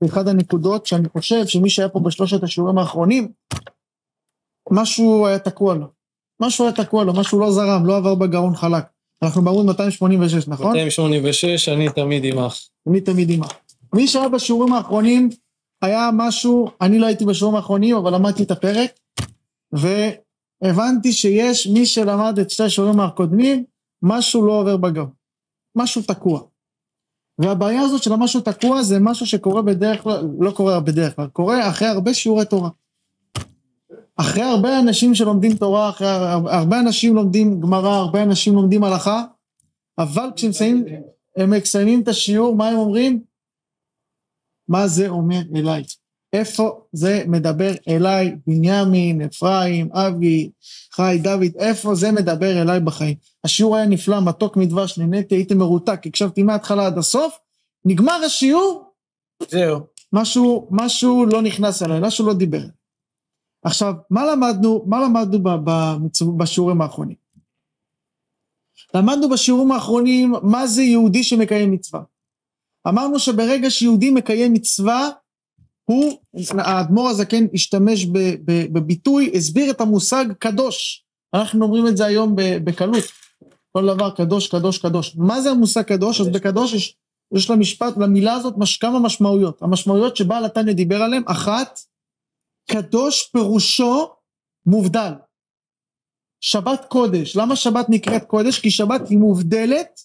באחד הנקודות שאני חושב שמי שהיה פה בשלושת השיעורים האחרונים, משהו היה תקוע לו. משהו לא זרם, לא עבר בגרון חלק. אנחנו בעמוד 286, נכון? 286, אני תמיד עמך. מי שהיה בשיעורים האחרונים, היה משהו, אני לא הייתי בשיעורים האחרונים, אבל למדתי את הפרק, והבנתי שיש מי שלמד את שתי השיעורים הקודמים, משהו לא עובר בגרון. משהו תקוע. והבעיה הזאת של המשהו תקוע, זה משהו שקורה בדרך כלל, לא קורה בדרך כלל, קורה אחרי הרבה שיעורי תורה. אחרי הרבה אנשים שלומדים תורה, אחרי הרבה אנשים לומדים גמרא, הרבה אנשים לומדים הלכה, אבל כשהם מסיימים את השיעור, מה הם אומרים? מה זה אומר אליי? איפה זה מדבר אליי? בנימין, אפרים, אבי, חי, דוד, איפה זה מדבר אליי בחיים? השיעור היה נפלא, מתוק מדבש, נהניתי, הייתי מרותק, הקשבתי מההתחלה עד הסוף, נגמר השיעור, זהו. משהו לא נכנס אליי, משהו לא דיבר. עכשיו, מה למדנו בשיעורים האחרונים? למדנו בשיעורים האחרונים, מה זה יהודי שמקיים מצווה. אמרנו שברגע שיהודי מקיים מצווה, האדמו"ר הזקן השתמש בביטוי, הסביר את המושג קדוש. אנחנו אומרים את זה היום בקלות. כל דבר קדוש, קדוש, קדוש. מה זה המושג קדוש? אז בקדוש יש למילה הזאת כמה משמעויות. המשמעויות שבעל התניא דיבר עליהן, אחת, קדוש פירושו מובדל. שבת קודש. למה שבת נקראת קודש? כי שבת היא מובדלת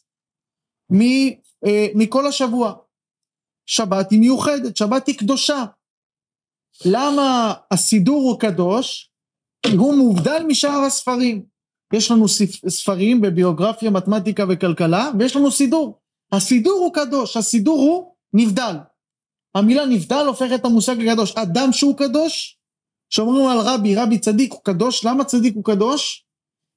מכל השבוע. שבת היא מיוחדת, שבת היא קדושה. למה הסידור הוא קדוש? הוא מובדל משאר הספרים. יש לנו ספרים בביוגרפיה, מתמטיקה וכלכלה, ויש לנו סידור. הסידור הוא קדוש, הסידור הוא נבדל. המילה נבדל הופך את המושג לקדוש. אדם שהוא קדוש, שאומרים על רבי צדיק הוא קדוש. למה צדיק הוא קדוש?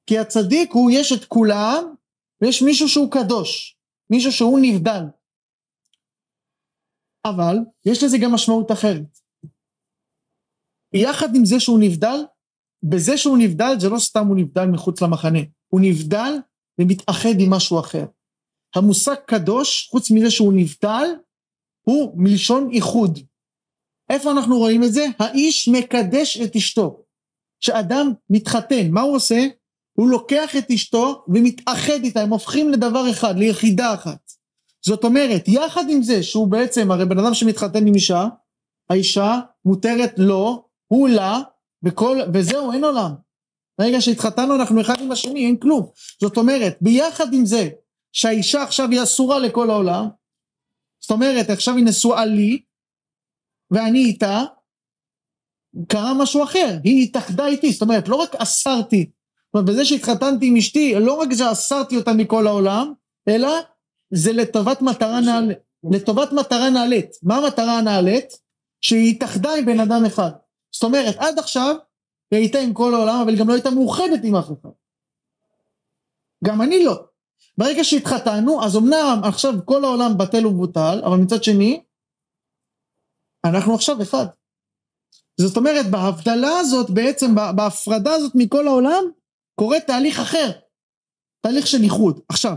כי הצדיק הוא, יש את כולם, ויש מישהו שהוא קדוש, מישהו שהוא נבדל. אבל יש לזה גם משמעות אחרת. יחד עם זה שהוא נבדל, בזה שהוא נבדל, זה לא סתם הוא נבדל מחוץ למחנה, הוא נבדל ומתאחד עם משהו אחר. המושג קדוש, חוץ מזה שהוא נבדל, הוא מלשון איחוד. איפה אנחנו רואים את זה? האיש מקדש את אשתו. כשאדם מתחתן, מה הוא עושה? הוא לוקח את אשתו ומתאחד איתה, הם הופכים לדבר אחד, ליחידה אחת. זאת אומרת, יחד עם זה שהוא בעצם, הרי בן אדם שמתחתן עם אישה, האישה מותרת לו, הוא לה, וזהו, אין עולם. ברגע שהתחתנו אנחנו אחד עם השני, אין כלום. זאת אומרת, ביחד עם זה, שהאישה עכשיו היא אסורה לכל העולם, זאת אומרת, עכשיו היא נשואה לי, ואני איתה, קרה משהו אחר, היא התאחדה איתי, זאת אומרת, לא רק אסרתי, זאת אומרת, בזה שהתחתנתי עם אשתי, לא רק זה אסרתי אותה מכל העולם, אלא זה לטובת מטרה נעלית. מה המטרה הנעלית? שהיא התאחדה עם בן אדם אחד. זאת אומרת, עד עכשיו, היא הייתה עם כל העולם, אבל גם לא הייתה מאוחדת עם אף אחד. גם אני לא. ברגע שהתחתנו, אז אמנם עכשיו כל העולם בטל ובוטל, אבל מצד שני, אנחנו עכשיו אחד. זאת אומרת, בהבדלה הזאת בעצם, בהפרדה הזאת מכל העולם, קורה תהליך אחר. תהליך של איחוד. עכשיו,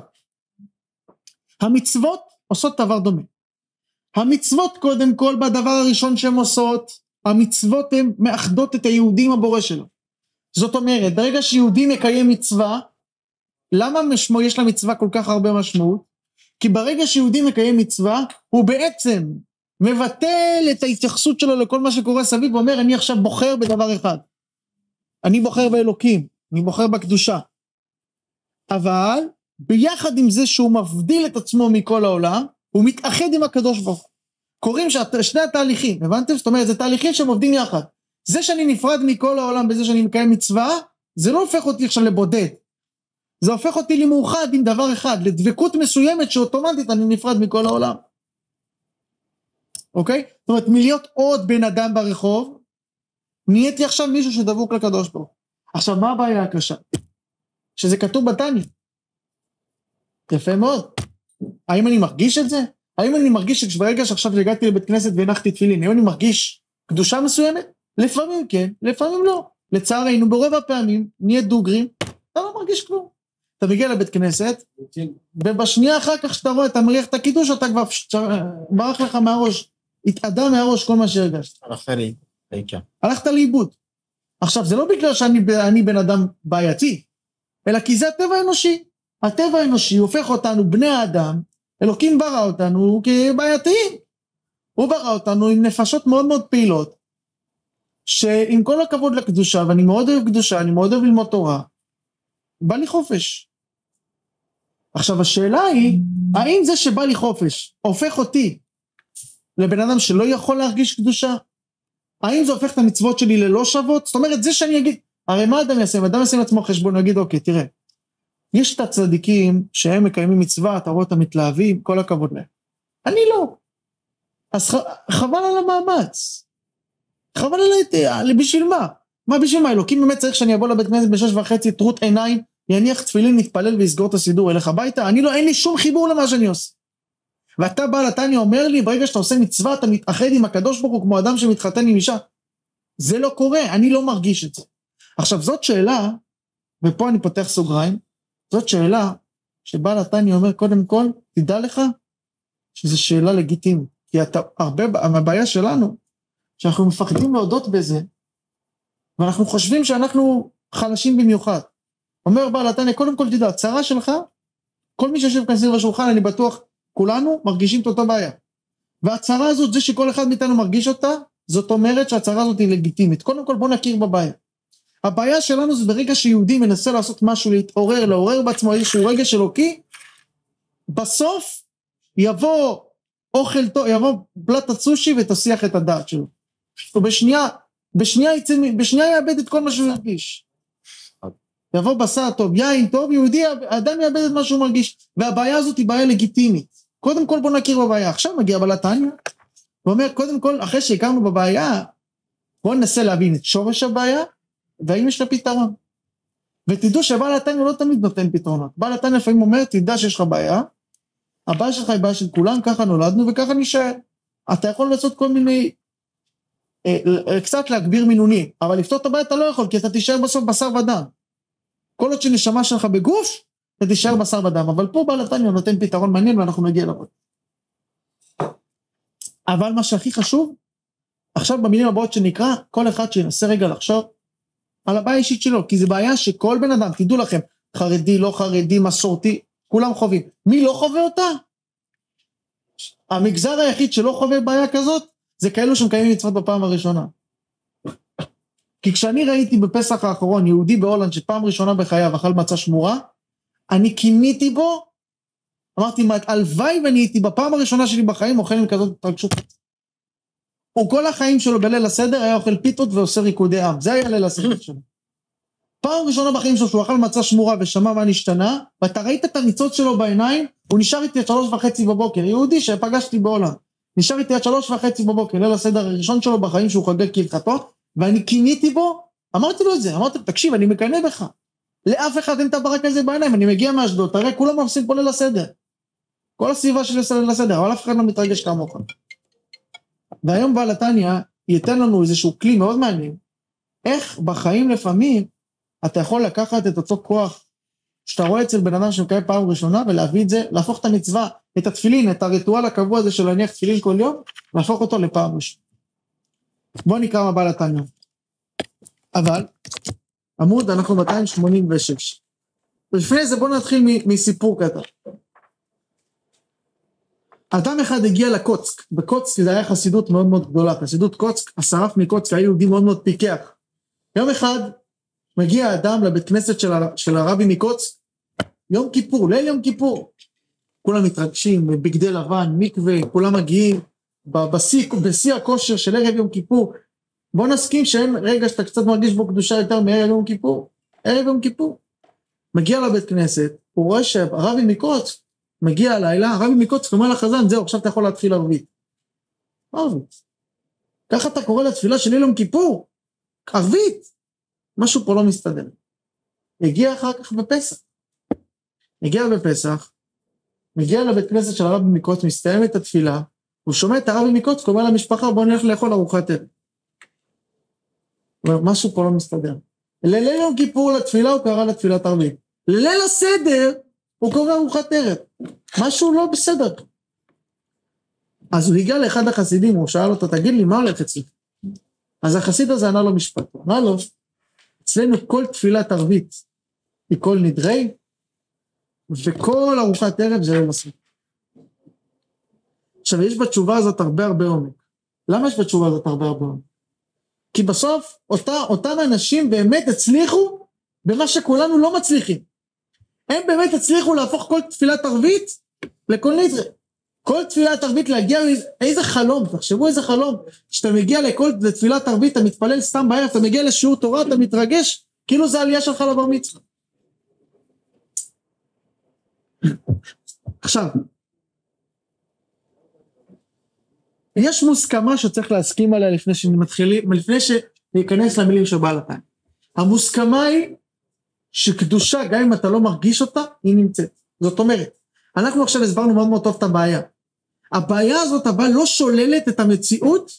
המצוות עושות דבר דומה. המצוות קודם כל, בדבר הראשון שהן עושות, המצוות הן מאחדות את היהודים הבורא שלו. זאת אומרת, ברגע שיהודי מקיים מצווה, למה יש לה מצווה כל כך הרבה משמעות? כי ברגע שיהודי מקיים מצווה, הוא בעצם מבטל את ההתייחסות שלו לכל מה שקורה סביב, ואומר, אני עכשיו בוחר בדבר אחד. אני בוחר באלוקים, אני בוחר בקדושה. אבל, ביחד עם זה שהוא מבדיל את עצמו מכל העולם, הוא מתאחד עם הקדוש ברוך הוא. קוראים שני התהליכים, הבנתם? זאת אומרת, זה תהליכים שהם עובדים יחד. זה שאני נפרד מכל העולם, בזה שאני מקיים מצווה, זה לא הופך אותי עכשיו לבודד. זה הופך אותי למאוחד עם דבר אחד, לדבקות מסוימת שאוטומטית אני נפרד מכל העולם. אוקיי? זאת אומרת, מלהיות עוד בן אדם ברחוב, נהייתי עכשיו מישהו שדבוק לקדוש ברוך הוא. עכשיו, מה הבעיה הקשה? שזה כתוב בתניא. יפה מאוד. האם אני מרגיש את זה? האם אני מרגיש שברגע שעכשיו הגעתי לבית כנסת והנחתי תפילין, האם אני מרגיש קדושה מסוימת? לפעמים כן, לפעמים לא. לצערנו, ברוב הפעמים, נהיה דוגרים, אתה לא מרגיש כלום. אתה מגיע לבית כנסת, ובשנייה אחר כך שאתה רואה, אתה מריח את הקידוש, אתה כבר ברח לך מהראש. התאדה מהראש כל מה שהרגשת. הלכת לאיבוד. עכשיו, זה לא בגלל שאני בן אדם בעייתי, אלא כי זה הטבע האנושי. הטבע האנושי הופך אותנו בני האדם, אלוקים ברא אותנו כבעייתיים. הוא ברא אותנו עם נפשות מאוד מאוד פעילות, שעם כל הכבוד לקדושה, ואני מאוד אוהב קדושה, אני מאוד אוהב ללמוד תורה, בא לי חופש. עכשיו השאלה היא, האם זה שבא לי חופש, הופך אותי לבן אדם שלא יכול להרגיש קדושה? האם זה הופך את המצוות שלי ללא שוות? זאת אומרת, זה שאני אגיד, הרי מה אדם יעשה? אדם יעשה לעצמו חשבון, יגיד, אוקיי, תראה, יש את הצדיקים שהם מקיימים מצווה, אתה רואה אותם מתלהבים, כל הכבוד להם. אני לא. אז חבל על המאמץ. חבל על בשביל מה? מה בשביל מה? אלוקים באמת צריך שאני אבוא לבית כנסת ב6:30, טרוט עיניים, יניח תפילין, נתפלל ויסגור את הסידור, אלך הביתה, אין לי שום חיבור למה שאני עושה. ואתה בא לתניא אומר לי, ברגע שאתה עושה מצווה, אתה מתאחד עם הקדוש ברוך הוא כמו אדם שמתחתן עם אישה. זה לא קורה, אני לא מרגיש את זה. עכשיו זאת שאלה, ופה אני פותח סוגריים, זאת שאלה שבא לתניא אומר, קודם כל, תדע לך, שזו שאלה לגיטימית. כי הבעיה שלנו, שאנחנו מפחדים להודות בזה, ואנחנו חושבים שאנחנו חלשים במיוחד. אומר בעל התניא, קודם כל תדע, הצרה שלך, כל מי שיושב כאן סביב השולחן, אני בטוח, כולנו מרגישים את אותה בעיה. והצרה הזאת, זה שכל אחד מאיתנו מרגיש אותה, זאת אומרת שהצרה הזאת היא לגיטימית. קודם כל בוא נכיר בבעיה. הבעיה שלנו זה ברגע שיהודי מנסה לעשות משהו, להתעורר, לעורר בעצמו איזשהו רגש אלוקי, בסוף יבוא אוכל טוב, יבוא פלטת סושי ותסיח את הדעת שלו. בשנייה יאבד את כל מה שהוא ירגיש. יבוא בשר טוב, יין טוב, יהודי, האדם יאבד את מה שהוא מרגיש, והבעיה הזאת היא בעיה לגיטימית. קודם כל בוא נכיר בבעיה. עכשיו מגיע בעל התניא, ואומר קודם כל, אחרי שהכרנו בבעיה, בוא ננסה להבין את שורש הבעיה, והאם יש לה פתרון. ותדעו שבעל התניא לא תמיד נותן פתרונות. בעל התניא לפעמים אומר, תדע שיש לך בעיה, הבעיה שלך היא בעיה של כולם, ככה נולדנו וככה נשאר. אתה יכול לעשות כל מיני, קצת להגביר מינונים, אבל לפתור את הבעיה אתה לא יכול, כי אתה תישאר בסוף בשר ודם. כל עוד שנשמה שלך בגוף, אתה תישאר בשר ודם, אבל פה בעל התניא נותן פתרון מעניין, ואנחנו נגיע לבוא. אבל מה שהכי חשוב, עכשיו במילים הבאות שנקרא, כל אחד שינסה רגע לחשוב, על הבעיה האישית שלו, כי זו בעיה שכל בן אדם, תדעו לכם, חרדי, לא חרדי, מסורתי, כולם חווים. מי לא חווה אותה? המגזר היחיד שלא חווה בעיה כזאת, זה כאלו שמקיימים מצוות בפעם הראשונה. כי כשאני ראיתי בפסח האחרון, יהודי בהולנד, שפעם ראשונה בחייו אכל מצה שמורה, אני כיניתי בו, אמרתי, הלוואי ואני הייתי בפעם הראשונה שלי בחיים, אוכל עם כזאת התרגשות. הוא כל החיים שלו בליל הסדר, היה אוכל פיתות ועושה ריקודי עם, זה היה ליל הסדר שלו. פעם ראשונה בחיים שלו, שהוא אכל מצה שמורה ושמע מה נשתנה, ואתה ראית את הניצוץ שלו בעיניים, הוא נשאר איתי עד 3:30 בבוקר, יהודי שפגשתי בהולנד, נשאר איתי עד 3:30 בבוקר, ליל הסדר הראשון שלו בחיים שהוא חגג כהלכתו, ואני כיניתי בו, אמרתי לו את זה, אמרתי, תקשיב, אני מקנא בך, לאף אחד אין את הברק הזה בעיניים, אני מגיע מאשדוד, תראה, כולם עושים פה ליל הסדר, כל הסביבה שלי עושה ליל הסדר, אבל אף אחד לא מתרגש כמוך. והיום בעל התניא ייתן לנו איזשהו כלי מאוד מעניין, איך בחיים לפעמים אתה יכול לקחת את אותו כוח שאתה רואה אצל בן אדם שמקיים פעם ראשונה, ולהביא את זה, להפוך את המצווה, את התפילין, את הריטואל הקבוע הזה של להניח תפילין כל יום, להפוך אותו לפעם ראשונה. בואו נקרא מה בעל התניא. אבל, עמוד אנחנו 286. לפני זה בואו נתחיל מסיפור קטן. אדם אחד הגיע לקוצק, בקוצק זה היה חסידות מאוד מאוד גדולה, חסידות קוצק, השרף מקוצק היה יהודי מאוד מאוד פיקח. יום אחד מגיע אדם לבית כנסת של הרבי מקוצק, יום כיפור, ליל יום כיפור, כולם מתרגשים, בגדי לבן, מקווה, כולם מגיעים, בשיא הכושר של ערב יום כיפור, בוא נסכים שאין רגע שאתה קצת מרגיש בו קדושה יותר מערב יום כיפור, ערב יום כיפור, מגיע לבית כנסת, הוא רואה שהרבי מקוצק, מגיע הלילה, הרבי מקוצק אומר לחזן, זהו, עכשיו אתה יכול להתחיל ערבית. מה ערבית? ככה אתה קורא לתפילה של יום כיפור, ערבית, משהו פה לא מסתדר. הגיע אחר כך בפסח. מגיע לבית כנסת של הרבי מקוצק, מסתיים את התפילה, הוא שומע את הרבי מקוצק, אומר למשפחה, בוא נלך לאכול ארוחת ערב. הוא אומר, משהו פה לא מסתדר. לליל יום כיפור לתפילה, הוא קרא לתפילת ערבית. לליל הסדר, הוא קורא ארוחת ערב. משהו לא בסדר. אז הוא הגיע לאחד החסידים, הוא שאל אותו, תגיד לי, מה הולך אצלי? אז החסיד הזה ענה לו משפט, הוא אמר לו, אצלנו כל תפילת ערבית היא כל נדרי, וכל ארוחת ערב זה לא מספיק. עכשיו, יש בתשובה הזאת הרבה עומק. למה יש בתשובה הזאת הרבה עומק? כי בסוף, אותם אנשים באמת הצליחו במה שכולנו לא מצליחים. הם באמת הצליחו להפוך כל תפילת ערבית לכל נדרי. כל תפילת ערבית להגיע, איזה חלום, תחשבו איזה חלום, כשאתה מגיע לתפילת ערבית, אתה מתפלל סתם בערב, אתה מגיע לשיעור תורה, אתה מתרגש, כאילו זה העלייה שלך לבר מצווה. עכשיו, יש מוסכמה שצריך להסכים עליה לפני שניכנס למילים של בעל התניא. המוסכמה היא שקדושה, גם אם אתה לא מרגיש אותה, היא נמצאת. זאת אומרת, אנחנו עכשיו הסברנו מאוד מאוד טוב את הבעיה. הבעיה הזאת אבל לא שוללת את המציאות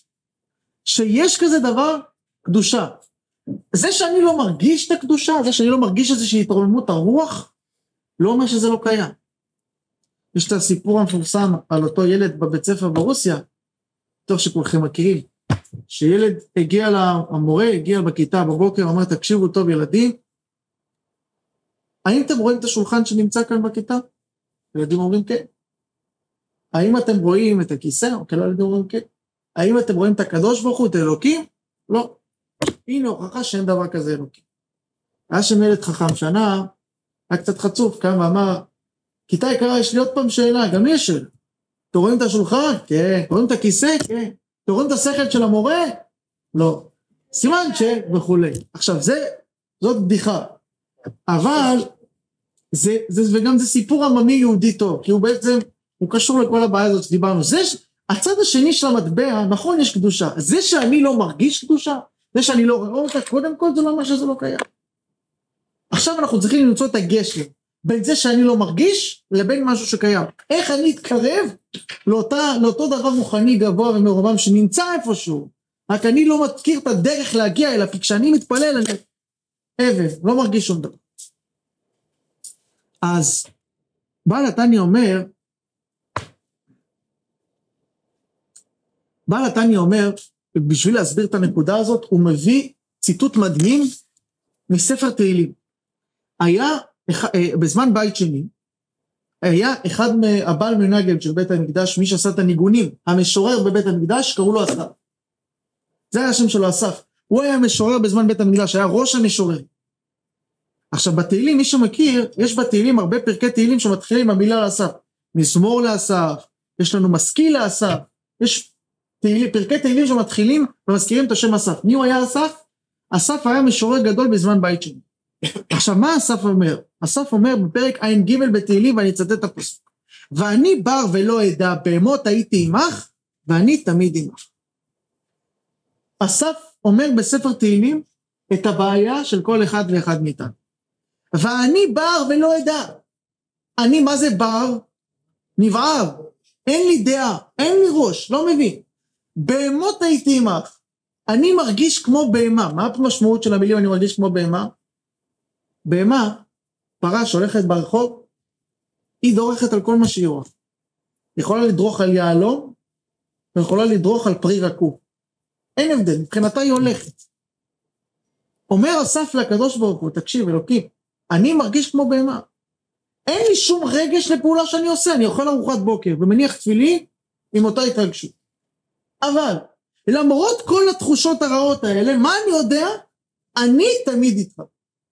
שיש כזה דבר קדושה. זה שאני לא מרגיש את הקדושה, זה שאני לא מרגיש איזושהי התרוממות הרוח, לא אומר שזה לא קיים. יש את הסיפור המפורסם על אותו ילד בבית ספר ברוסיה, טוב שכולכם מכירים, שילד הגיע המורה, הגיע בכיתה בבוקר, אמר תקשיבו טוב ילדים, האם אתם רואים את השולחן שנמצא כאן בכיתה? ילדים אומרים כן. האם אתם רואים את הכיסא? ילדים אומרים כן. האם אתם רואים את הקדוש ברוך הוא, את אלוקים? לא. הנה הוכחה שאין דבר כזה אלוקים. היה שם ילד חכם שנה, היה קצת חצוף, קם ואמר, כיתה יקרה, יש לי עוד פעם שאלה, גם לי יש שאלה. אתם רואים את השולחן? כן. אתם רואים את הכיסא? כן. אתם רואים את השכל של המורה? לא. סימן וכולי. עכשיו, זאת בדיחה. אבל, וגם זה סיפור עממי יהודי טוב, כי הוא בעצם, הוא קשור לכל הבעיה הזאת שדיברנו. הצד השני של המטבע, נכון יש קדושה, זה שאני לא מרגיש קדושה, זה שאני לא רואה אותה, קודם כל זה לא אומר שזה לא קיים. עכשיו אנחנו צריכים למצוא את הגשר, בין זה שאני לא מרגיש, לבין משהו שקיים. איך אני אתקרב לאותו דבר מוכני גבוה ומרומם שנמצא איפשהו, רק אני לא מכיר את הדרך להגיע אליו, כי כשאני מתפלל אני לא מרגיש שום דבר. אז בעל התניא אומר, בשביל להסביר את הנקודה הזאת, הוא מביא ציטוט מדהים מספר תהילים. היה, בזמן בית שני, היה אחד מהבעל מנגן של בית המקדש, מי שעשה את הניגונים, המשורר בבית המקדש, קראו לו אסף. זה היה השם שלו אסף. הוא היה משורר בזמן בית המקדש, היה ראש המשורר. עכשיו בתהילים, מי שמכיר, יש בתהילים הרבה פרקי תהילים שמתחילים המילה לאסף. מזמור לאסף, יש לנו משכיל לאסף, יש פרקי תהילים שמתחילים ומזכירים את השם אסף. מי הוא היה אסף? אסף היה משורר גדול בזמן בית שני. עכשיו מה אסף אומר? אסף אומר בפרק עין ג' בתהילים, ואני אצטט את הפסוק. ואני בר ולא אדע, בהמות הייתי עמך, ואני תמיד עמך. אסף אומר בספר תהילים את הבעיה של כל אחד ואחד מאיתנו. ואני בר ולא אדע. אני מה זה בר? נבער. אין לי דעה, אין לי ראש, לא מבין. בהמות הייתי עמך. אני מרגיש כמו בהמה. מה המשמעות של המילים אני מרגיש כמו בהמה? בהמה, פרה שהולכת ברחוב, היא דורכת על כל מה שהיא רואה. היא יכולה לדרוך על יעלום, ויכולה לדרוך על פרי רקוב. אין הבדל, מבחינתה היא הולכת. אומר אסף לקדוש ברוך הוא, תקשיב אלוקים, אני מרגיש כמו בהמה. אין לי שום רגש לפעולה שאני עושה, אני אוכל ארוחת בוקר, ומניח תפילי עם אותה התרגשות. אבל, למרות כל התחושות הרעות האלה, מה אני יודע? אני תמיד איתך.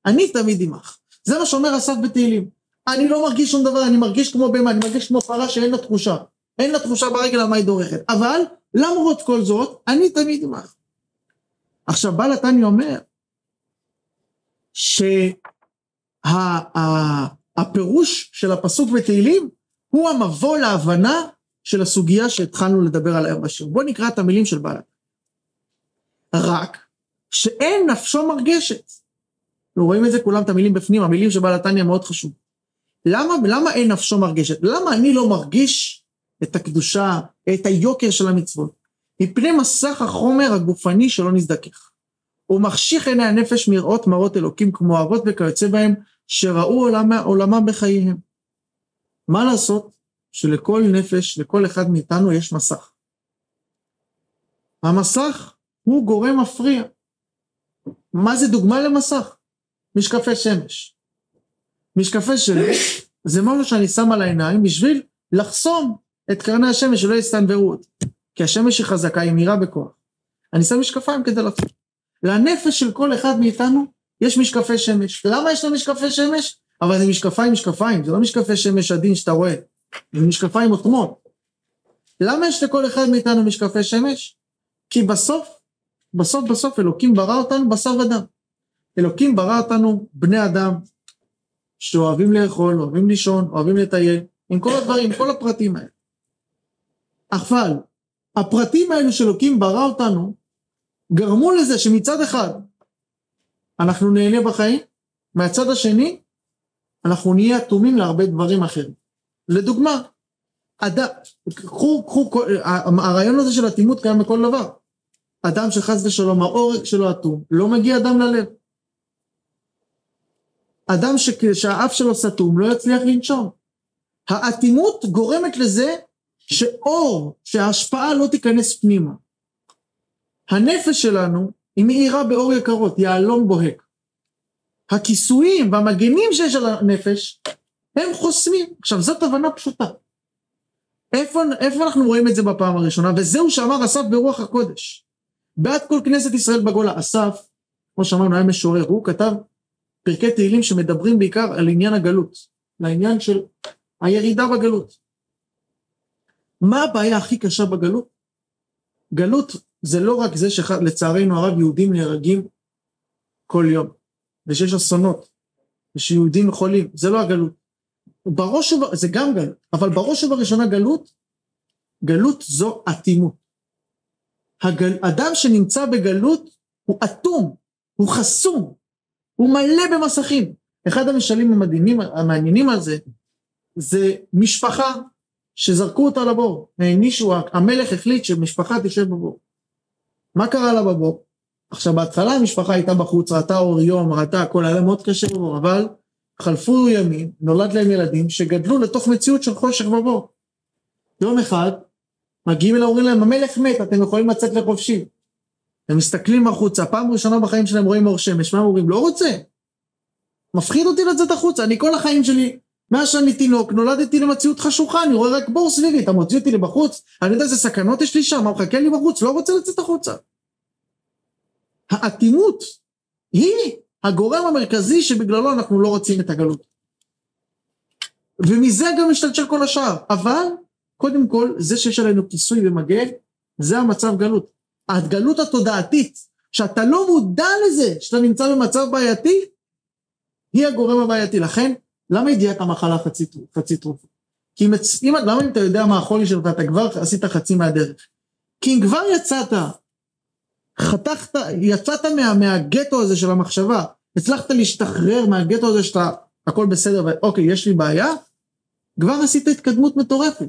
אני תמיד עמך. זה מה שאומר אסף בתהילים. אני לא מרגיש שום דבר, אני מרגיש כמו בהמה, אני מרגיש כמו פרה שאין לה תחושה. אין לה תחושה ברגל על מה היא דורכת. אבל, למרות כל זאת, אני תמיד עמך. עכשיו, בעל התניא אומר, שהפירוש של הפסוק בתהילים, הוא המבוא להבנה של הסוגיה שהתחלנו לדבר עליה בשיר. בואו נקרא את המילים של בעל התניא. רק שאין נפשו מרגשת. אנחנו רואים את זה כולם, את המילים בפנים, המילים של בעל התניא מאוד חשוב. למה אין נפשו מרגשת? למה אני לא מרגיש את הקדושה, את היוקר של המצוות? מפני מסך החומר הגופני שלא נזדכך. הוא מחשיך עיני הנפש מראות מראות אלוקים כמו אבות וכיוצא בהם, שראו עולמם בחייהם. מה לעשות? שלכל נפש, לכל אחד מאיתנו יש מסך. המסך הוא גורם מפריע. מה זה דוגמה למסך? משקפי שמש. משקפי שמש זה משהו שאני שם על העיניים בשביל לחסום את קרני השמש שלא יסתנוורו אותי. כי השמש היא חזקה, היא מהירה בכוח. אני שם משקפיים כדי לחסום. לנפש של כל אחד מאיתנו יש משקפי שמש. למה יש לו משקפי שמש? אבל זה משקפיים, זה לא משקפי שמש עדין שאתה רואה. זה משקפיים אוטומות. למה יש לכל אחד מאיתנו משקפי שמש? כי בסוף אלוקים ברא אותנו בשר ודם. אלוקים ברא אותנו בני אדם, שאוהבים לאכול, אוהבים לישון, אוהבים לטייל, עם כל הדברים, עם כל הפרטים האלה. אבל הפרטים האלו שאלוקים ברא אותנו, גרמו לזה שמצד אחד, אנחנו נהנה בחיים, מהצד השני, אנחנו נהיה אטומים להרבה דברים אחרים. לדוגמה, הרעיון הזה של אטימות קיים בכל דבר. אדם שחס ושלום, העורק שלו אטום, לא מגיע אדם ללב. אדם שהאף שלו סתום, לא יצליח לנשום. האטימות גורמת לזה שאור, שההשפעה לא תיכנס פנימה. הנפש שלנו היא מאירה באור יקרות, יעלום בוהק. הכיסויים והמגנים שיש על הנפש, הם חוסמים. עכשיו, זאת הבנה פשוטה. איפה אנחנו רואים את זה בפעם הראשונה? וזהו שאמר אסף ברוח הקודש. בעד כל כנסת ישראל בגולה, אסף, כמו שאמרנו, היה משורר, הוא כתב פרקי תהילים שמדברים בעיקר על עניין הגלות, לעניין של הירידה בגלות. מה הבעיה הכי קשה בגלות? גלות זה לא רק זה שלצערנו הרב יהודים נהרגים כל יום, ושיש אסונות, ושיהודים חולים, זה לא הגלות. זה גם גלות, אבל בראש ובראשונה גלות זו אטימות. אדם שנמצא בגלות הוא אטום, הוא חסום, הוא מלא במסכים. אחד המשלים המעניינים על זה, זה משפחה שזרקו אותה לבור. המלך החליט שמשפחה תשב בבור. מה קרה לה בבור? עכשיו בהתחלה המשפחה הייתה בחוץ, ראתה אור יום, ראתה הכל, היה מאוד קשה בבור, אבל חלפו ימים, נולד להם ילדים שגדלו לתוך מציאות של חושך בבור. יום אחד, מגיעים אליהם, אומרים להם, המלך מת, אתם יכולים לצאת לחופשי. הם מסתכלים החוצה, פעם ראשונה בחיים שלהם רואים אור שמש, מה הם אומרים? לא רוצה. מפחיד אותי לצאת החוצה, אני כל החיים שלי, מאז שאני תינוק, נולדתי למציאות חשוכה, אני רואה רק בור סביבי, אתה מוציא אותי לבחוץ, אני יודע איזה סכנות יש לי שם, מה מחכה לי בחוץ, לא רוצה לצאת החוצה. האטימות היא הגורם המרכזי שבגללו אנחנו לא רוצים את הגלות. ומזה גם משתלשל כל השאר, אבל קודם כל, זה שיש עלינו כיסוי ומגן, זה המצב גלות. הגלות התודעתית, שאתה לא מודע לזה, שאתה נמצא במצב בעייתי, היא הגורם הבעייתי. לכן, למה ידיעת המחלה חצי תרופה? כי למה אם אתה יודע מה החולי שלך, אתה כבר עשית חצי מהדרך? כי אם כבר יצאת מהגטו הזה של המחשבה, הצלחת להשתחרר מהגטו הזה שאתה, הכל בסדר, ואוקיי, יש לי בעיה, כבר עשית התקדמות מטורפת.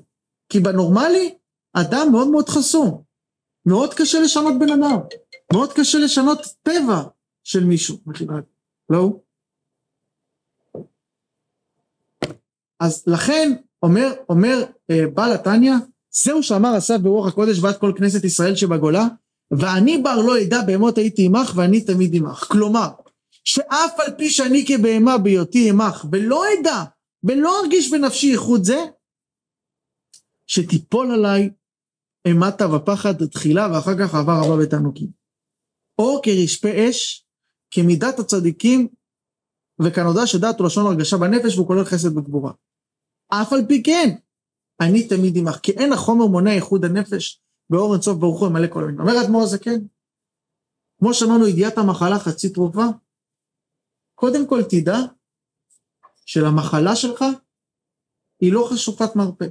כי בנורמלי, אדם מאוד מאוד חסום. מאוד קשה לשנות בן אדם. מאוד קשה לשנות טבע של מישהו. לא? אז לכן, אומר בעל התניא, זהו שאמר אסף ברוח הקודש ועד כל כנסת ישראל שבגולה, ואני בר לא ידע בהמות הייתי עמך ואני תמיד עמך. כלומר, שאף על פי שאני כבהמה בהיותי עמך, ולא ידע, ולא ארגיש בנפשי ייחוד זה, שתיפול עליי אימתה ופחד תחילה ואחר כך עבר רבה בתענוגים. או כרשפי אש, כמידת הצדיקים, וכנודע שדעת ולשון הרגשה בנפש והוא כולל חסד בגבורה. אף על פי כן, אני תמיד עמך, כי אין החומר מונע איחוד הנפש, באור אינסוף ברוך הוא ימלא כל המינים. אומר אדמו"ר הזקן, כמו שאמרנו ידיעת המחלה חצי תרופה, קודם כל תדע, שלמחלה שלך, היא לא חשופת מרפא.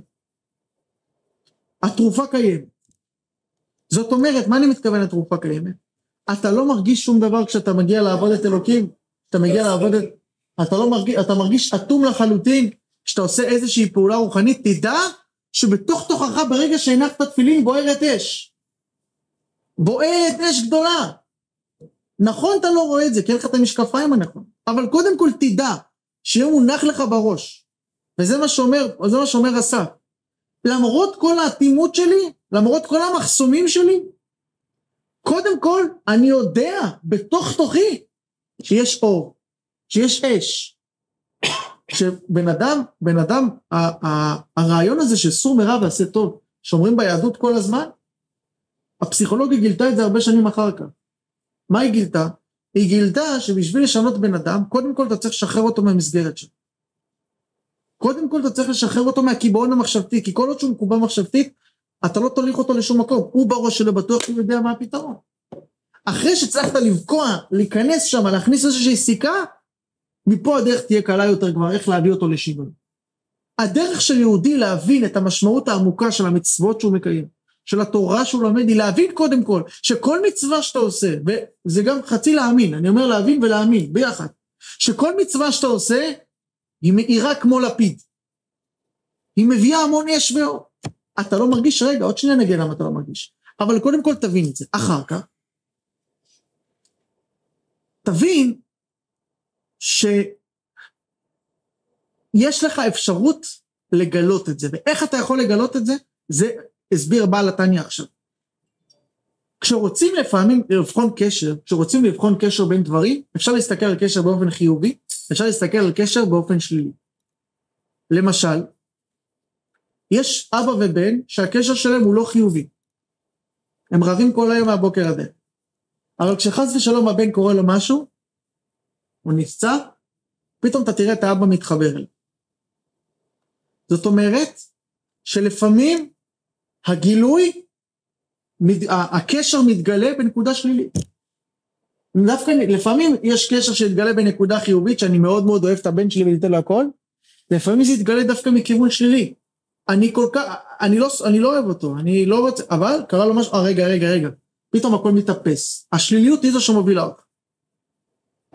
התרופה קיימת. זאת אומרת, מה אני מתכוון לתרופה קיימת? אתה לא מרגיש שום דבר כשאתה מגיע לעבוד את אלוקים, אתה מרגיש אטום לחלוטין, כשאתה עושה איזושהי פעולה רוחנית, תדע שבתוך תוכך ברגע שהנחת תפילין בוערת אש. בוערת אש גדולה. נכון אתה לא רואה את זה, כי אין לך את המשקפיים הנכון, אבל קודם כל תדע, שיהיה מונח לך בראש, וזה מה שאומר אסף. למרות כל האטימות שלי, למרות כל המחסומים שלי, קודם כל, אני יודע בתוך תוכי שיש אור, שיש אש. שבן אדם, הרעיון הזה של סור מרע ועשה טוב, שאומרים ביהדות כל הזמן, הפסיכולוגיה גילתה את זה הרבה שנים אחר כך. מה היא גילתה? היא גילתה שבשביל לשנות בן אדם, קודם כל אתה צריך לשחרר אותו מהמסגרת שלו. קודם כל אתה צריך לשחרר אותו מהקיבעון המחשבתי, כי כל עוד שהוא מקובע מחשבתית, אתה לא תוליך אותו לשום מקום, הוא בראש שלו בטוח שהוא יודע מה הפתרון. אחרי שצריכת לבקוע, להיכנס שם, להכניס איזושהי סיכה, מפה הדרך תהיה קלה יותר כבר, איך להביא אותו לשינוי. הדרך של יהודי להבין את המשמעות העמוקה של המצוות שהוא מקיים, של התורה שהוא לומד, היא להבין קודם כל, שכל מצווה שאתה עושה, וזה גם חצי להאמין, אני אומר להבין ולהאמין, ביחד, שכל מצווה שאתה עושה, היא מאירה כמו לפיד, היא מביאה המון אש ואור, אתה לא מרגיש, רגע, עוד שנייה נגיד למה אתה לא מרגיש, אבל קודם כל תבין את זה, אחר כך, תבין, שיש לך אפשרות לגלות את זה, ואיך אתה יכול לגלות את זה, זה הסביר בעל התניא עכשיו. כשרוצים לפעמים לבחון קשר, כשרוצים לבחון קשר בין דברים, אפשר להסתכל על קשר באופן חיובי, אפשר להסתכל על קשר באופן שלילי. למשל, יש אבא ובן שהקשר שלהם הוא לא חיובי. הם רבים כל היום מהבוקר עד הערב. אבל כשחס ושלום הבן קורא לו משהו, הוא נפצע, פתאום אתה תראה את האבא מתחבר אליו. זאת אומרת, שלפעמים הגילוי, הקשר מתגלה בנקודה שלילית. דווקא לפעמים יש קשר שהתגלה בנקודה חיובית, שאני מאוד מאוד אוהב את הבן שלי וניתן לו הכל, לפעמים זה יתגלה דווקא מכיוון שלילי. אני לא אוהב אותו, אני לא רוצה, אבל קרה לו משהו, רגע, פתאום הכל מתאפס. השליליות היא זו שמובילה אותה.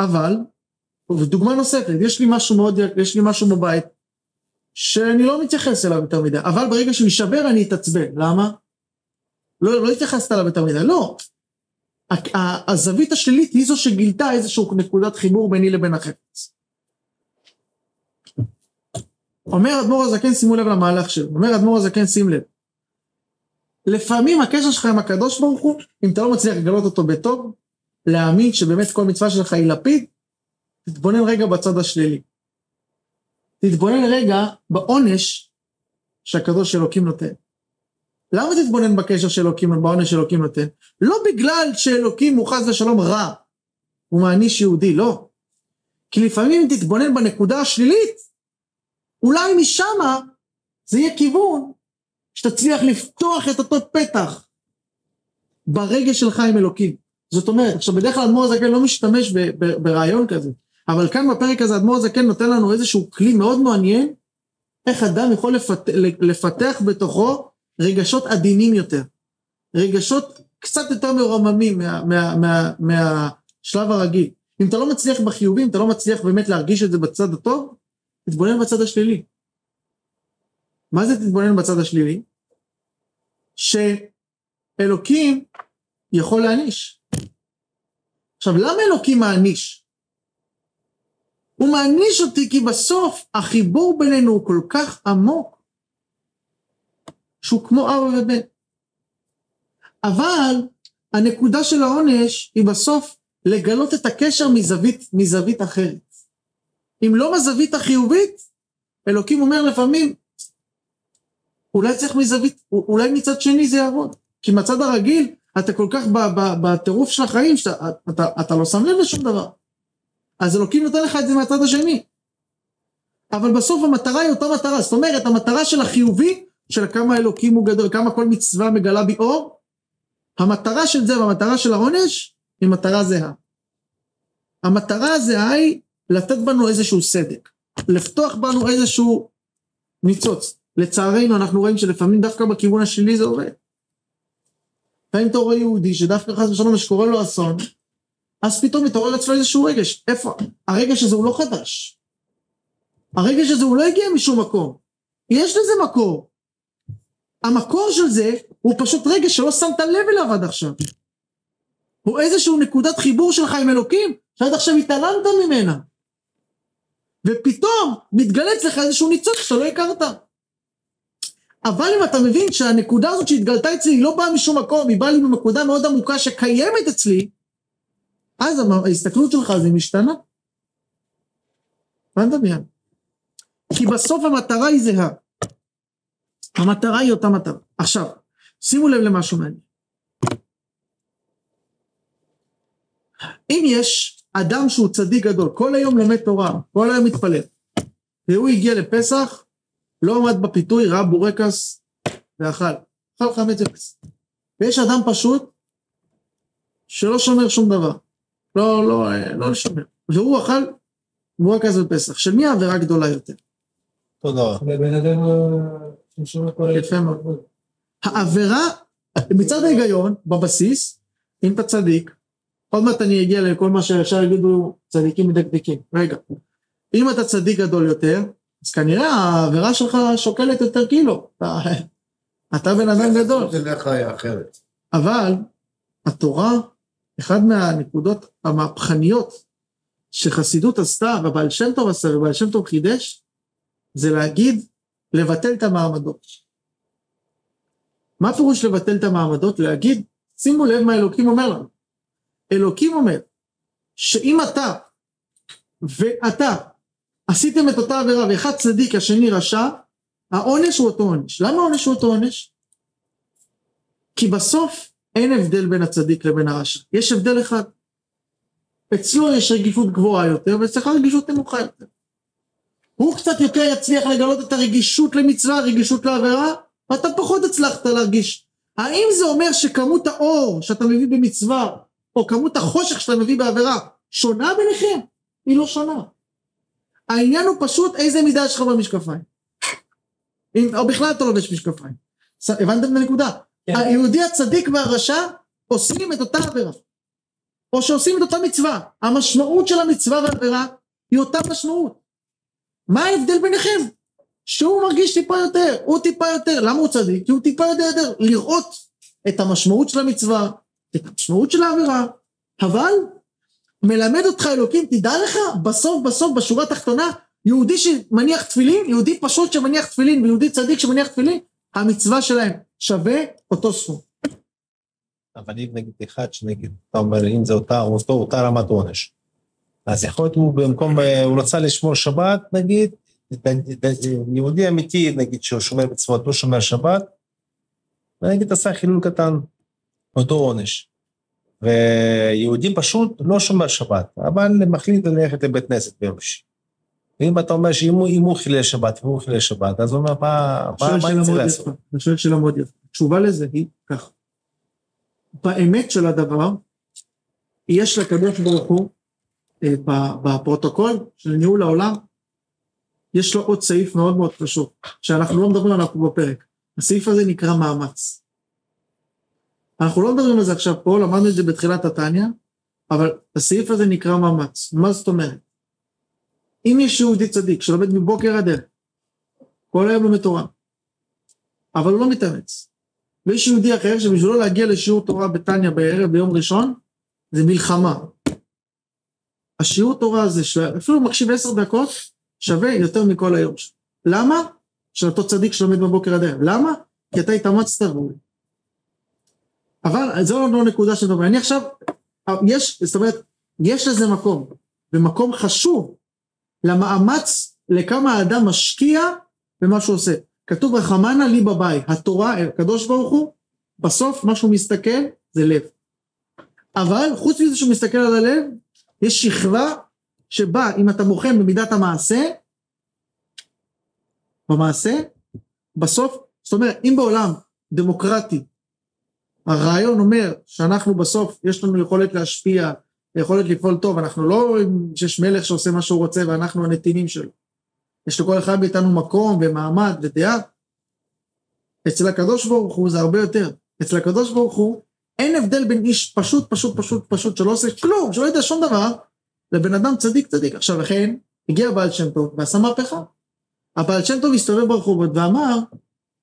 אבל, ודוגמה נוספת, יש לי משהו בבית, שאני לא מתייחס אליו יותר מדי, אבל ברגע שהוא יישבר אני אתעצבן, למה? לא התייחסת אליו יותר מדי, לא. הזווית השלילית היא זו שגילתה איזשהו נקודת חיבור ביני לבין החפץ. אומר אדמו"ר הזקן, שימו לב למהלך שלו, אומר אדמו"ר הזקן, שים לב, לפעמים הקשר שלך עם הקדוש ברוך הוא, אם אתה לא מצליח לגלות אותו בטוב, להאמין שבאמת כל מצווה שלך היא לפיד, תתבונן רגע בצד השלילי. תתבונן רגע בעונש שהקדוש אלוקים נותן. למה תתבונן בקשר של אלוקים, בעונש שאלוקים נותן? לא בגלל שאלוקים הוא חס ושלום רע, הוא מעניש יהודי, לא. כי לפעמים אם תתבונן בנקודה השלילית, אולי משמה זה יהיה כיוון שתצליח לפתוח את אותו פתח ברגש שלך עם אלוקים. זאת אומרת, עכשיו בדרך כלל אדמו"ר הזקן לא משתמש ברעיון כזה, אבל כאן בפרק הזה אדמו"ר הזקן נותן לנו איזשהו כלי מאוד מעניין, איך אדם יכול לפתח בתוכו רגשות עדינים יותר, רגשות קצת יותר מרוממים מהשלב הרגיל. אם אתה לא מצליח בחיובים, אתה לא מצליח באמת להרגיש את זה בצד הטוב, תתבונן בצד השלילי. מה זה תתבונן בצד השלילי? שאלוקים יכול להעניש. עכשיו, למה אלוקים מעניש? הוא מעניש אותי כי בסוף החיבור בינינו הוא כל כך עמוק, שהוא כמו אבא ובן. אבל הנקודה של העונש היא בסוף לגלות את הקשר מזווית אחרת. אם לא מזווית החיובית, אלוקים אומר לפעמים, אולי צריך מזווית, אולי מצד שני זה יעבוד. כי מצד הרגיל, אתה כל כך בטירוף של החיים, אתה לא שם לב לשום דבר. אז אלוקים נותן לך את זה מהצד השני. אבל בסוף המטרה היא אותה מטרה. זאת אומרת, המטרה של החיובי, של כמה אלוקים הוא גדול, כמה כל מצווה מגלה בי אור, המטרה של זה והמטרה של העונש, היא מטרה זהה. המטרה הזהה היא לתת בנו איזשהו סדק, לפתוח בנו איזשהו ניצוץ. לצערנו אנחנו רואים שלפעמים דווקא בכיוון השלילי זה עובד. פעמים אתה רואה יהודי שדווקא חס ושלום שקורה לו אסון, אז פתאום מתעורר אצלו איזשהו רגש. איפה? הרגש הזה הוא לא חדש. הרגש הזה הוא לא הגיע משום מקום. יש לזה מקור. המקור של זה הוא פשוט רגש שלא שמת לב אליו עד עכשיו. הוא איזשהו נקודת חיבור שלך עם אלוקים, שעד עכשיו התעלמת ממנה. ופתאום מתגלה אצלך איזשהו ניצוץ שאתה לא הכרת. אבל אם אתה מבין שהנקודה הזאת שהתגלתה אצלי היא לא באה משום מקום, היא באה לי בנקודה מאוד עמוקה שקיימת אצלי, אז ההסתכלות שלך זה משתנה. מה נדמיין? כי בסוף המטרה היא זהה. המטרה היא אותה מטרה. עכשיו, שימו לב למשהו מעניין. אם יש אדם שהוא צדיק גדול, כל היום לומד תורה, כל היום מתפלל, והוא הגיע לפסח, לא עמד בפיתוי, ראה בורקס, ואכל חמץ אפס. ויש אדם פשוט, שלא שומר שום דבר. לא לשומר. והוא אכל בורקס בפסח. של מי העבירה גדולה יותר? תודה. לבן אדם ששומר כל היום. יפה מאוד. העבירה, מצד ההיגיון, בבסיס, אם אתה צדיק, עוד מעט אני אגיע לכל מה שישר יגידו צדיקים מדקדקים. רגע, אם אתה צדיק גדול יותר, אז כנראה העבירה שלך שוקלת יותר קילו. אתה בן אדם גדול. זה לך היה אחרת. אבל התורה, אחד מהנקודות המהפכניות שחסידות עשתה, ובעל שם טוב עשה, ובעל שם טוב חידש, זה להגיד, לבטל את המעמדות. מה פירוש לבטל את המעמדות? להגיד, שימו לב מה אלוקים אומר לנו. אלוקים אומר, שאם אתה ואתה עשיתם את אותה עבירה, ואחד צדיק, השני רשע, העונש הוא אותו עונש. למה העונש הוא אותו עונש? כי בסוף אין הבדל בין הצדיק לבין הרשע. יש הבדל אחד. אצלו יש רגישות גבוהה יותר, ואצלך רגישות נמוכה יותר. הוא קצת יותר יצליח לגלות את הרגישות למצווה, הרגישות לעבירה, ואתה פחות הצלחת להרגיש. האם זה אומר שכמות האור שאתה מביא במצווה, או כמות החושך שאתה מביא בעבירה, שונה ביניכם? היא לא שונה. העניין הוא פשוט איזה מידה יש לך במשקפיים. או בכלל אתה לובש משקפיים. הבנתם את הנקודה? כן. היהודי הצדיק והרשע עושים את אותה עבירה. או שעושים את אותה מצווה. המשמעות של המצווה והעבירה היא אותה משמעות. מה ההבדל ביניכם? שהוא מרגיש טיפה יותר, הוא טיפה יותר. למה הוא צדיק? כי הוא טיפה יותר לראות את המשמעות של המצווה, את המשמעות של העבירה. אבל מלמד אותך אלוקים, תדע לך, בסוף, בשורה התחתונה, יהודי שמניח תפילין, יהודי פשוט שמניח תפילין, ויהודי צדיק שמניח תפילין, המצווה שלהם שווה אותו סכום. אבל אם נגיד אחד שנגיד, אתה אומר, אם זה אותה רמת עונש, אז יכול להיות הוא במקום, הוא רצה לשמור שבת, נגיד, יהודי אמיתי, נגיד, שהוא שומר מצוות, לא שומר שבת, ונגיד, עשה חילול קטן, אותו עונש. ויהודים פשוט לא שומר שבת, אבל מחליט ללכת לבית כנסת בירוש. ואם אתה אומר שאם הוא חילל שבת והוא חילל שבת, אז הוא אומר, מה יצא לעשות? אני שואל שאלה מאוד יפה. התשובה לזה היא כך. באמת של הדבר, יש לקדוש ברוך הוא, בפרוטוקול של ניהול העולם, יש לו עוד סעיף מאוד מאוד פשוט, שאנחנו לא מדברים עליו בפרק. הסעיף הזה נקרא מאמץ. אנחנו לא מדברים על זה עכשיו פה, למדנו את זה בתחילת התניה, אבל הסעיף הזה נקרא מאמץ. מה זאת אומרת? אם יש יהודי צדיק שלומד מבוקר עד ערב, כל היום לומד תורה, אבל הוא לא מתאמץ, ויש יהודי אחר שבשבילו להגיע לשיעור תורה בתניה בערב ביום ראשון, זה מלחמה. השיעור תורה הזה, אפילו מקשיב 10 דקות, שווה יותר מכל היום. למה? של אותו צדיק שלומד בבוקר עד ערב. למה? כי אתה התאמצת ראוי. אבל זו לא נקודה של דבר. אני עכשיו, זאת אומרת, יש לזה מקום, ומקום חשוב, למאמץ לכמה האדם משקיע במה שהוא עושה. כתוב רחמנה לי בבית, התורה, הקדוש ברוך הוא, בסוף מה שהוא מסתכל זה לב. אבל חוץ מזה שהוא מסתכל על הלב, יש שכבה שבה אם אתה מוכן במידת המעשה, במעשה, בסוף, זאת אומרת, אם בעולם דמוקרטי, הרעיון אומר שאנחנו בסוף, יש לנו יכולת להשפיע, יכולת לפעול טוב, אנחנו לא שיש מלך שעושה מה שהוא רוצה, ואנחנו הנתינים שלו. יש לכל אחד מאיתנו מקום ומעמד ודעה. אצל הקדוש ברוך הוא זה הרבה יותר. אצל הקדוש ברוך הוא, אין הבדל בין איש פשוט, שלא עושה כלום, שלא יודע שום דבר, לבן אדם צדיק. עכשיו לכן, הגיע הבעל שם טוב, ועשה מהפכה. הבעל שם טוב הסתובב ברחובות, ואמר,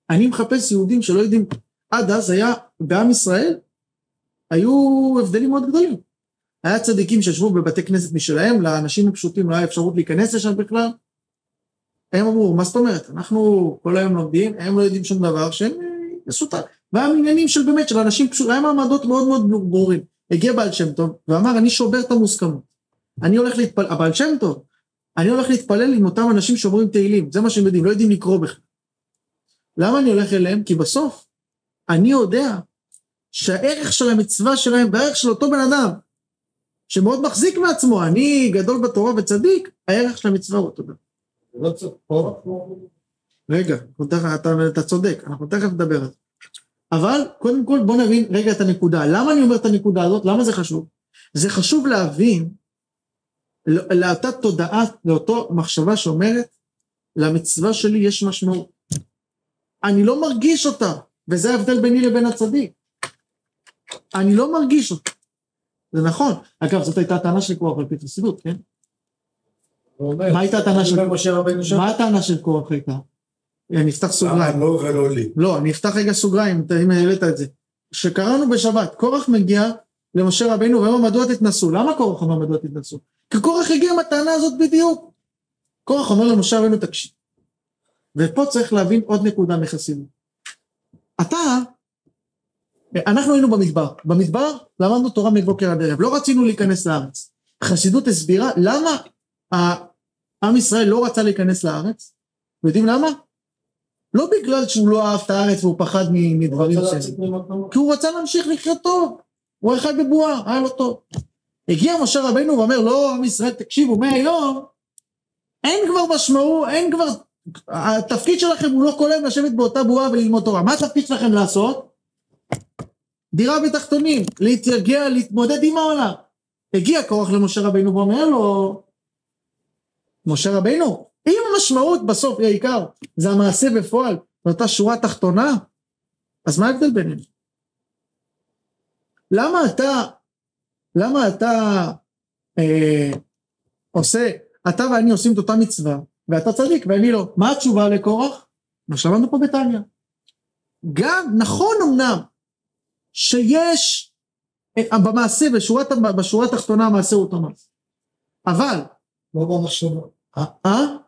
אני מחפש יהודים שלא יודעים, עד אז היה, בעם ישראל, היו הבדלים מאוד גדולים. היה צדיקים שישבו בבתי כנסת משלהם, לאנשים הפשוטים לא היה אפשרות להיכנס לשם בכלל, הם אמרו, מה זאת אומרת? אנחנו כל היום לומדים, הם לא יודעים שום דבר, שהם יעשו אותה. והיה עניינים של באמת, של אנשים פשוט, היה מעמדות מאוד מאוד ברורים. הגיע בעל שם טוב, ואמר, אני שובר את המוסכמות. אני הולך להתפלל, הבעל שם טוב, אני הולך להתפלל עם אותם אנשים שאומרים תהילים, זה מה שהם יודעים, לא יודעים לקרוא בכלל. למה אני הולך אליהם? כי בסוף, אני יודע שהערך של המצווה שלהם, והערך של אותו בן אדם, שמאוד מחזיק מעצמו, אני גדול בתורה וצדיק, הערך של המצווה הוא אותו דבר. לא צריך פה. רגע, אתה צודק, אנחנו תכף נדבר על זה. אבל קודם כל בוא נבין רגע את הנקודה. למה אני אומר את הנקודה הזאת? למה זה חשוב? זה חשוב להבין לאותה תודעה, לאותו מחשבה שאומרת, למצווה שלי יש משמעות. אני לא מרגיש אותה, וזה ההבדל ביני לבין הצדיק. אני לא מרגיש אותה. זה נכון. אגב, זאת הייתה הטענה של קורח על פי חסידות, כן? מה הייתה הטענה של קורח? מה הטענה של קורח הייתה? אני אפתח סוגריים. לא ולא לי. לא, אני אפתח רגע סוגריים, אם העלית את זה. שקראנו בשבת, קורח מגיע למשה רבינו, ואומר מדוע תתנסו. למה קורח אומר מדוע תתנסו? כי קורח הגיע עם הטענה הזאת בדיוק. קורח אומר למשה רבינו תקשיב. ופה צריך להבין עוד נקודה מחסידות. אנחנו היינו במדבר. במדבר למדנו תורה מבוקר עד ערב. לא רצינו להיכנס לארץ. חסידות הסבירה למה עם ישראל לא רצה להיכנס לארץ. יודעים למה? לא בגלל שהוא לא אהב את הארץ והוא פחד מדברים שלי. כי הוא רצה להמשיך לחיות טוב. הוא אחד בבועה, היה לו טוב. הגיע משה רבינו ואומר, לא, עם ישראל, תקשיבו, מהיום, אין כבר משמעות, אין כבר, התפקיד שלכם הוא לא כולל לשבת באותה בועה וללמוד תורה. מה התפקיד שלכם לעשות? דירה בתחתונים, להתייגע, להתמודד עם העולם. הגיע קורח למשה רבינו ואומר לו, משה רבינו, אם המשמעות בסוף היא העיקר, זה המעשה בפועל, ואותה שורה תחתונה, אז מה ההבדל בינינו? למה אתה עושה, אתה ואני עושים את אותה מצווה, ואתה צדיק ואני לא. מה התשובה לקורח? מה שלמדנו פה בתניא. גם נכון אמנם, שיש במעשה, בשורה התחתונה המעשה הוא אותו מעשה. אבל, לא במחשבה.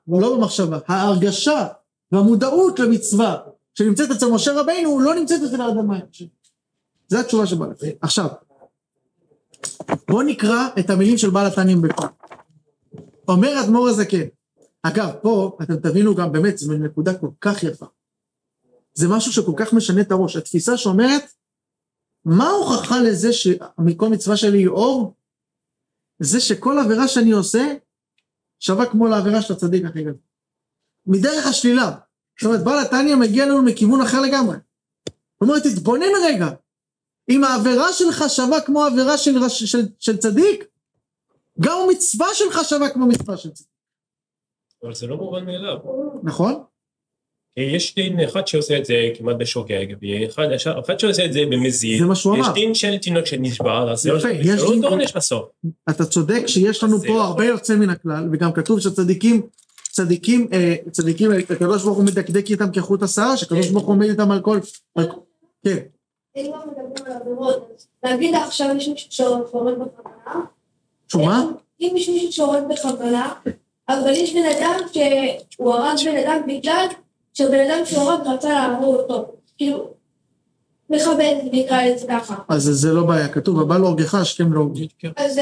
לא במחשבה. ההרגשה והמודעות למצווה שנמצאת אצל משה רבינו, לא נמצאת אצל האדם האנושי. זו התשובה שבא לזה. עכשיו, בוא נקרא את המילים של בעל התניא בפה. אומר אדמו"ר הזקן, אגב, פה אתם תבינו גם באמת, זו נקודה כל כך יפה. זה משהו שכל כך משנה את הראש. התפיסה שאומרת, מה ההוכחה לזה שמכל מצווה שלי היא אור? זה שכל עבירה שאני עושה, שווה כמו לעבירה של הצדיק הכי גדול. מדרך השלילה. זאת אומרת, בעל התניא מגיע לנו מכיוון אחר לגמרי. זאת אומרת, תתבונן רגע. אם העבירה שלך שווה כמו העבירה של צדיק, גם המצווה שלך שווה כמו מצווה של צדיק. אבל זה לא מובן מאליו. נכון? יש דין אחד שעושה את זה כמעט בשוגג, ואחד שעושה את זה במזיד. זה מה שהוא אמר. יש דין של תינוק שנשבר, אז זה לא דורש בסוף. אתה צודק שיש לנו פה הרבה יוצא מן הכלל, וגם כתוב שצדיקים, הקדוש ברוך הוא מדקדק איתם כחוט השערה, שקדוש ברוך הוא עומד איתם על כל... כן. אם לא מדברים על עבירות, להגיד עכשיו יש מישהו שעורד בכוונה. שמה? אם יש מישהו שעורד בכוונה, אבל יש בן אדם שהוא הרג בן אדם בגלל שבן אדם שהורג רצה לעבור אותו. כאילו, מכבד נקרא לזה ככה. אז זה לא בעיה, כתוב, הבא להורגך השכם להורגך. אז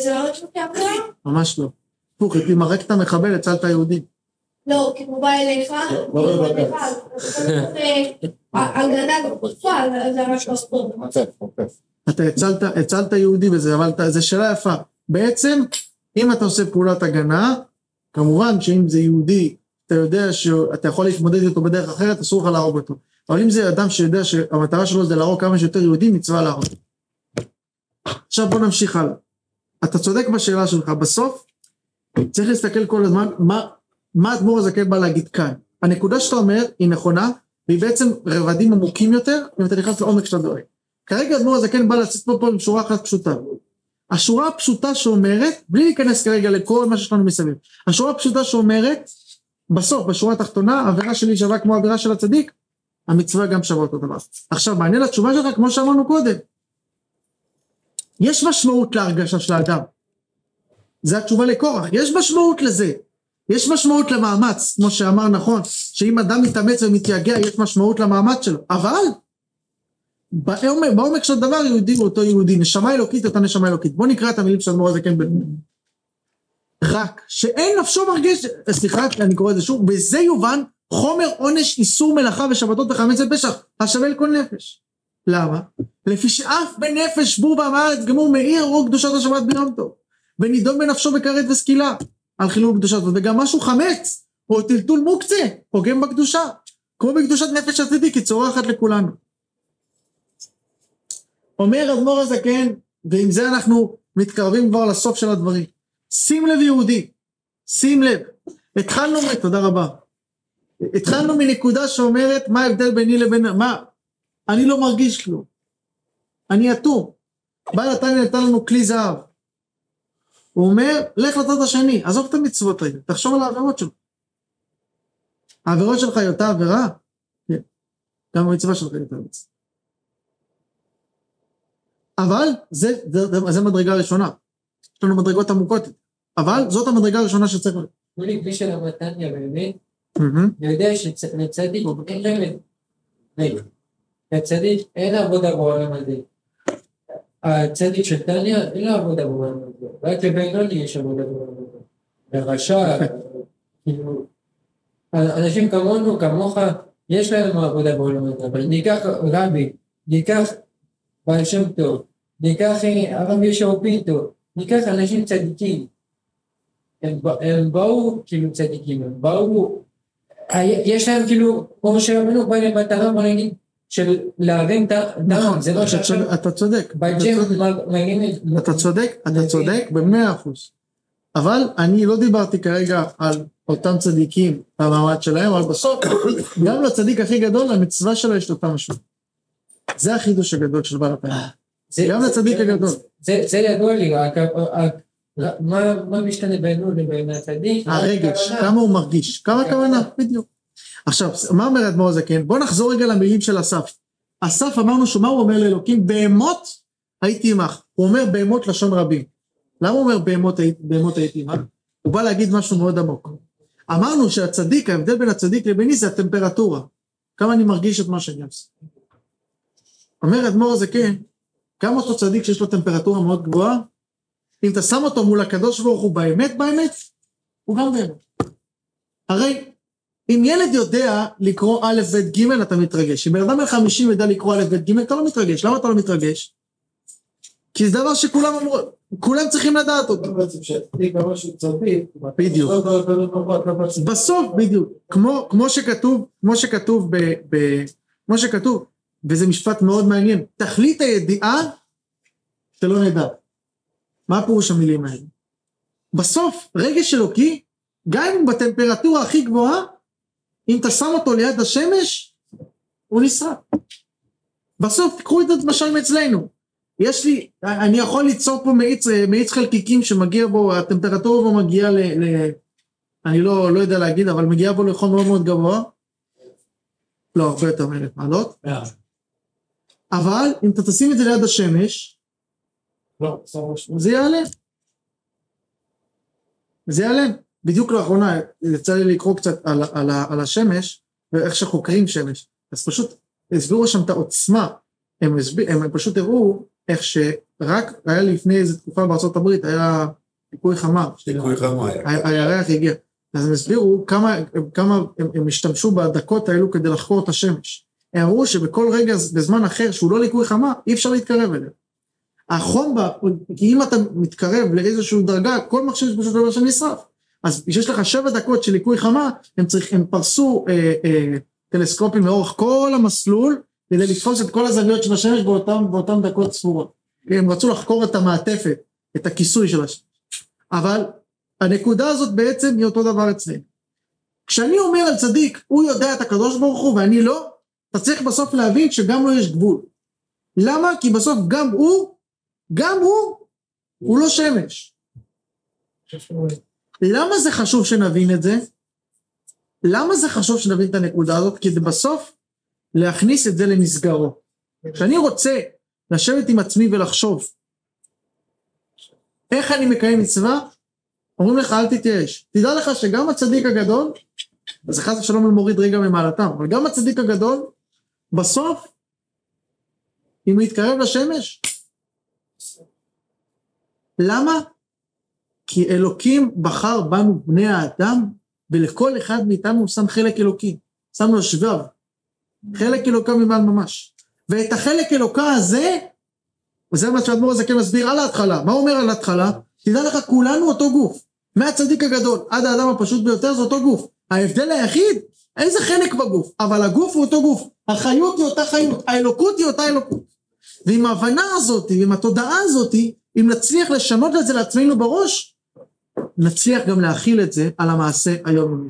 זה לא משהו כעבירה? ממש לא. פוך, אם מרק את המחבל, הצלת יהודי. לא, כי הוא בא אליך, הגנה בפועל, זה ממש בספורט. אתה הצלת יהודי בזה, אבל זה שאלה יפה. בעצם, אם אתה עושה פעולת הגנה, כמובן שאם זה יהודי, אתה יודע שאתה יכול להתמודד איתו בדרך אחרת, אסור לך להרוג אותו. אבל אם זה אדם שיודע שהמטרה שלו זה להרוג כמה שיותר יהודים, מצווה להרוג. עכשיו בוא נמשיך הלאה. אתה צודק בשאלה שלך, בסוף, צריך להסתכל כל הזמן, מה אדמו"ר הזקן בא להגיד כאן. הנקודה שאתה אומר היא נכונה, והיא בעצם רבדים עמוקים יותר, אם אתה נכנס לעומק של הדברים. כרגע אדמו"ר הזקן בא להציץ פה עם שורה אחת פשוטה. השורה הפשוטה שאומרת, בלי להיכנס כרגע לכל מה שיש לנו מסביב, השורה הפשוטה שאומרת, בסוף, בשורה התחתונה, העבירה שלי שווה כמו העבירה של הצדיק, המצווה גם שווה אותו דבר. עכשיו, מעניין לתשובה שלך, כמו שאמרנו קודם, יש משמעות להרגשה של האדם. זה התשובה לקורח, יש משמעות לזה. יש משמעות למאמץ, כמו שאמר נכון, שאם אדם מתאמץ ומתייגע, יש משמעות למאמץ שלו, אבל בעומק של דבר יהודי הוא אותו יהודי, נשמה אלוקית אותה נשמה אלוקית. בוא נקרא את המילים של אדמו"ר הזקן רק שאין נפשו מרגיש, סליחה אני קורא את זה שוב, בזה יובן חומר עונש איסור מלאכה ושבתות וחמץ ופשח השווה לכל נפש. למה? לפי שאף בנפש בור בעם הארץ גמור מאיר או קדושת השבת ביום טוב ונידון בנפשו בכרת וסקילה על חילול קדושת וגם משהו חמץ או טלטול מוקצה פוגם בקדושה כמו בקדושת נפש הצדיק היא צורחת לכולנו. אומר אדמו"ר הזקן, ועם זה אנחנו מתקרבים כבר לסוף של הדברים, שים לב יהודי, שים לב, תודה רבה, התחלנו מנקודה שאומרת מה ההבדל ביני לבין, מה, אני לא מרגיש כלום, אני אטום, בעל התניא נתן לנו כלי זהב, הוא אומר, לך לצד השני, עזוב את המצוות האלה, תחשוב על העבירות שלך, העבירות שלך היא אותה עבירה, כן, גם המצווה שלך היא אותה מצווה, אבל זה מדרגה ראשונה, יש לנו מדרגות עמוקות, אבל זאת המדרגה הראשונה שצריך. הוא לי כפי של המתניה באמת, אני יודע שלצדיק אין להם, לצדיק אין עבודה בעולם הזה, הצדיק של תניה אין לה עבודה בעולם הזה, רק לבינוני יש עבודה בעולם הזה, לרשע, כאילו, אנשים כמונו, כמוך, יש להם עבודה בעולם הזה, אבל ניקח רבי, ניקח בעל שם טוב, ניקח הרב ישוע פינטו, ניקח אנשים צדיקים, הם באו כאילו צדיקים, הם באו, יש להם כאילו, כמו שרבנו בא למטרה, בוא נגיד, של להרים את הדם, זה לא שעכשיו, אתה צודק, אתה צודק ב100%, אבל אני לא דיברתי כרגע על אותם צדיקים, המעמד שלהם, אבל בסוף, גם לצדיק הכי גדול, המצווה שלו יש אותה משהו. זה החידוש הגדול של בעל התניא. גם לצדיק הגדול. זה ידוע לי, מה משתנה בינו לבין הצדיק? הרגש, כמה הוא מרגיש, כמה הכוונה, בדיוק. עכשיו, מה אומר אדמו"ר הזקן? בוא נחזור רגע למילים של אסף. אסף אמרנו שמה הוא אומר לאלוקים? בהמות הייתי עמך. הוא אומר בהמות לשון רבים. למה הוא אומר בהמות הייתי עמך? הוא בא להגיד משהו מאוד עמוק. אמרנו שהצדיק, ההבדל בין הצדיק לביני זה הטמפרטורה. כמה אני מרגיש את מה שאני עושה. אומר אדמו"ר הזקן, גם אותו צדיק שיש לו טמפרטורה מאוד גבוהה, אם אתה שם אותו מול הקדוש ברוך הוא באמת, הוא גם באמת. הרי אם ילד יודע לקרוא א' ב' ג' אתה מתרגש, אם בן אדם ל50 יודע לקרוא א' ב' ג' אתה לא מתרגש, למה אתה לא מתרגש? כי זה דבר שכולם אמרו, כולם צריכים לדעת אותו. בדיוק. בסוף, בדיוק, כמו שכתוב, וזה משפט מאוד מעניין, תכלית הידיעה שלא נדע. מה הפירוש המילים האלה? בסוף, רגש אלוקי, גם אם בטמפרטורה הכי גבוהה, אם אתה שם אותו ליד השמש, הוא נשרף. בסוף, תקחו את המשל מאצלנו. אני יכול ליצור פה מאיץ חלקיקים שמגיע בו, הטמפרטורה בו מגיעה אני לא יודע להגיד, אבל מגיעה בו לחום מאוד מאוד גבוה. לא, הרבה יותר מ1,000 מעלות. אבל אם אתה תשים את זה ליד השמש, זה יעלה. בדיוק לאחרונה, יצא לי לקרוא קצת על השמש, ואיך שחוקרים שמש. אז פשוט הסבירו שם את העוצמה, הם פשוט הראו איך שרק היה לפני איזו תקופה בארצות הברית, היה ליקוי חמה. הירח הגיע. אז הם הסבירו כמה הם השתמשו בדקות האלו כדי לחקור את השמש. הם אמרו שבכל רגע בזמן אחר שהוא לא ליקוי חמה, אי אפשר להתקרב אליו. החום כי אם אתה מתקרב לאיזושהי דרגה, כל מחשב יש פשוט דבר שנשרף. אז יש לך 7 דקות של ליקוי חמה, הם פרסו טלסקופים לאורך כל המסלול, כדי לתפוס את כל הזוויות של השמש באותן דקות ספורות. הם רצו לחקור את המעטפת, את הכיסוי של השמש. אבל הנקודה הזאת בעצם היא אותו דבר אצלנו. כשאני אומר על צדיק, הוא יודע את הקדוש ברוך הוא ואני לא, אתה צריך בסוף להבין שגם לו יש גבול. למה? כי בסוף גם הוא לא שמש. למה זה חשוב שנבין את זה? למה זה חשוב שנבין את הנקודה הזאת? כי זה בסוף להכניס את זה למסגרו. כשאני רוצה לשבת עם עצמי ולחשוב איך אני מקיים מצווה, אומרים לך אל תתייאש, תדע לך שגם הצדיק הגדול, אז חס ושלום על מוריד רגע ממעלתם, אבל גם הצדיק הגדול, בסוף, אם הוא יתקרב לשמש, למה? כי אלוקים בחר בנו בני האדם, ולכל אחד מאיתנו הוא שם חלק אלוקי, שם לו שבב, חלק אלוקה ממעל ממש, ואת החלק אלוקה הזה, וזה מה שהאדמו"ר הזקן מסביר על ההתחלה, מה הוא אומר על ההתחלה? תדע לך כולנו אותו גוף, מהצדיק הגדול עד האדם הפשוט ביותר זה אותו גוף, ההבדל היחיד, איזה חלק בגוף, אבל הגוף הוא אותו גוף, החיות היא אותה חיות, האלוקות היא אותה אלוקות, ועם ההבנה הזאת, ועם התודעה הזאת, אם נצליח לשנות את זה לעצמנו בראש, נצליח גם להכיל את זה על המעשה היומיומי.